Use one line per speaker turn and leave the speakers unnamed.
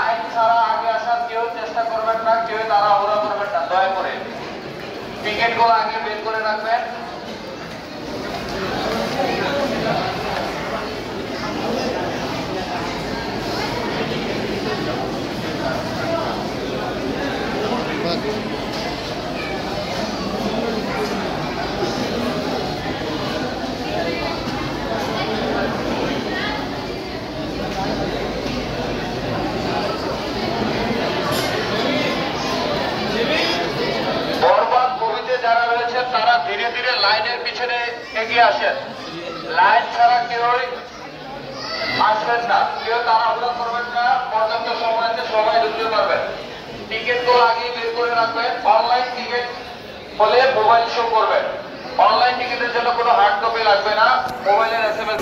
Line ছাড়া আগে আসার কেউ চেষ্টা করবেন না, কেউ তাড়াহুড়া করবেন না, দয়া করে টিকিটগুলো আগে বের করে রাখবেন। যারা রয়েছেন তারা ধীরে ধীরে লাইনের পিছনে এগিয়ে আসেন। লাইন ছাড়া কেউই আসবেন না, কেউ তাড়াহুড়া করবেন না, পর্যাপ্ত সময়তে সবাই ঢুকতে পারবেন। টিকিটগুলো আগে বের করে রাখবেন। অনলাইন টিকিট হলে মোবাইল শো করবেন। অনলাইন টিকিটের জন্য কোনো হার্ড কপি লাগবে না, মোবাইলের SMS